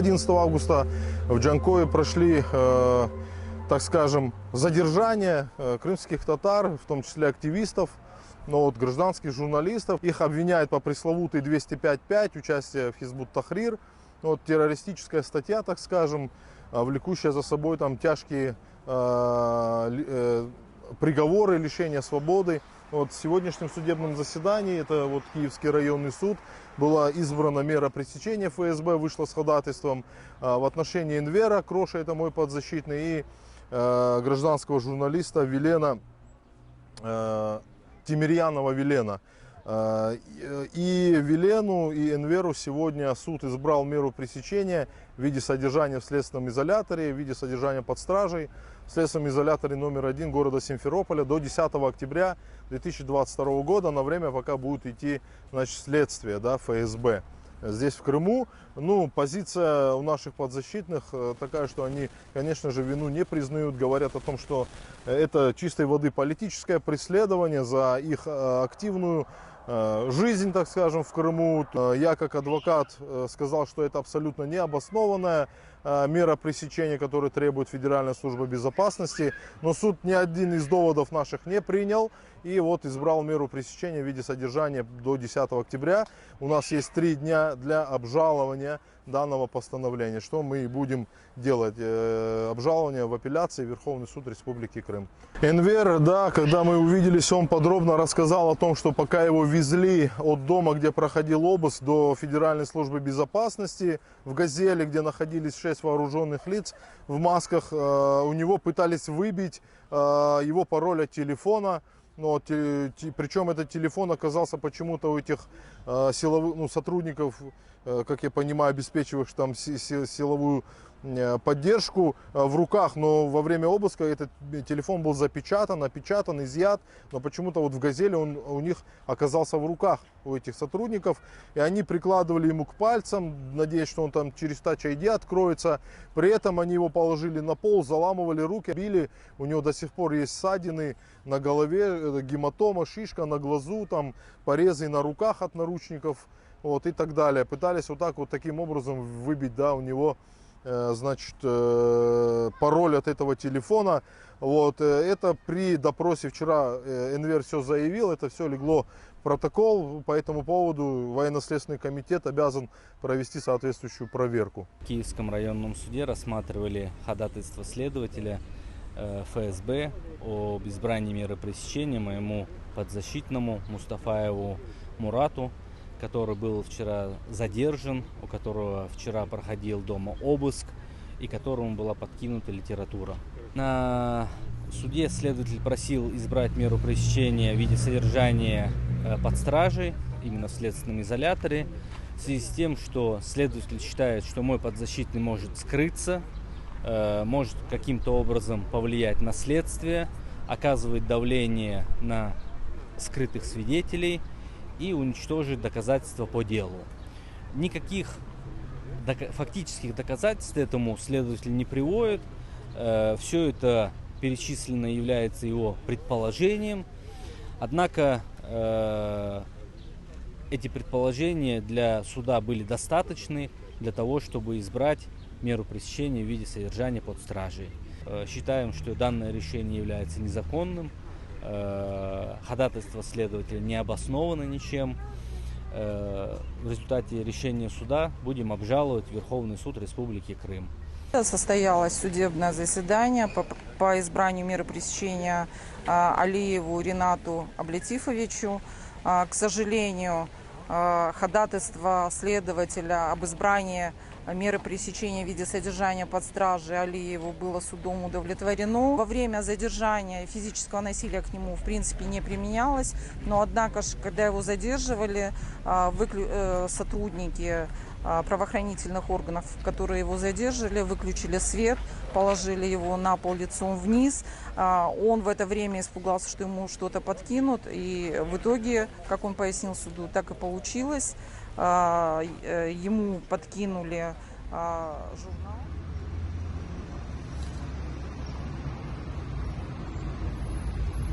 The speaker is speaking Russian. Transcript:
11 августа в Джанкое прошли, так скажем, задержания крымских татар, в том числе активистов, но вот гражданских журналистов. Их обвиняют по пресловутой 205.5, участие в Хизбут-Тахрир. Вот террористическая статья, так скажем, влекущая за собой там тяжкие приговоры, лишения свободы. Вот в сегодняшнем судебном заседании, это вот Киевский районный суд, была избрана мера пресечения. ФСБ вышла с ходатайством в отношении Энвера Кроша, это мой подзащитный, и гражданского журналиста Вилена, Тимирьянова Вилена. И Вилену, и Энверу сегодня суд избрал меру пресечения в виде содержания в следственном изоляторе, в виде содержания под стражей в следственном изоляторе номер 1 города Симферополя до 10 октября 2022 года, на время, пока будет идти, значит, следствие, да, ФСБ здесь, в Крыму. Ну, позиция у наших подзащитных такая, что они, конечно же, вину не признают, говорят о том, что это чистой воды политическое преследование за их активную жизнь, так скажем, в Крыму. Я, как адвокат, сказал, что это абсолютно необоснованная мера пресечения, которую требует Федеральная служба безопасности. Но суд ни один из доводов наших не принял и вот избрал меру пресечения в виде содержания до 10 октября. У нас есть 3 дня для обжалования данного постановления, что мы и будем делать. Обжалование в апелляции в Верховный суд Республики Крым. Энвер, да, когда мы увиделись, он подробно рассказал о том, что пока его везли от дома, где проходил обыск, до Федеральной службы безопасности в «Газели», где находились 6 вооруженных лиц в масках, у него пытались выбить его пароль от телефона. Но, причем этот телефон оказался почему-то у этих силовых, сотрудников, как я понимаю, обеспечивающих там силовую поддержку, в руках. Но во время обыска этот телефон был запечатан, опечатан, изъят. Но почему-то вот в «Газели» он у них оказался в руках, у этих сотрудников. И они прикладывали ему к пальцам, надеясь, что он там через Touch ID откроется. При этом они его положили на пол, заламывали руки, били. У него до сих пор есть ссадины на голове, гематома, шишка на глазу, там порезы на руках от наручников, вот, и так далее. Пытались вот так вот таким образом выбить, да, у него, значит, пароль от этого телефона. Вот, это при допросе вчера Энвер все заявил, это все легло в протокол. По этому поводу военно-следственный комитет обязан провести соответствующую проверку. В Киевском районном суде рассматривали ходатайство следователя ФСБ об избрании меры пресечения моему подзащитному Мустафаеву Мурату, который был вчера задержан, у которого вчера проходил дома обыск и которому была подкинута литература. На суде следователь просил избрать меру пресечения в виде содержания под стражей, именно в следственном изоляторе, в связи с тем, что следователь считает, что мой подзащитный может скрыться, может каким-то образом повлиять на следствие, оказывать давление на скрытых свидетелей и уничтожить доказательства по делу. Никаких фактических доказательств этому следователь не приводит. Все это перечислено является его предположением. Однако эти предположения для суда были достаточны для того, чтобы избрать меру пресечения в виде содержания под стражей. Считаем, что данное решение является незаконным. Ходатайство следователя не обосновано ничем. В результате решения суда будем обжаловать в Верховный суд Республики Крым. Состоялось судебное заседание по избранию меры пресечения Алиеву Ринату Аблетифовичу. К сожалению, ходатайство следователя об избрании меры пресечения в виде содержания под стражей Алиеву было судом удовлетворено. Во время задержания физического насилия к нему в принципе не применялось, но однако, когда его задерживали, сотрудники правоохранительных органов, которые его задержали, выключили свет, положили его на пол лицом вниз. Он в это время испугался, что ему что-то подкинут, и в итоге, как он пояснил суду, так и получилось. Ему подкинули журнал.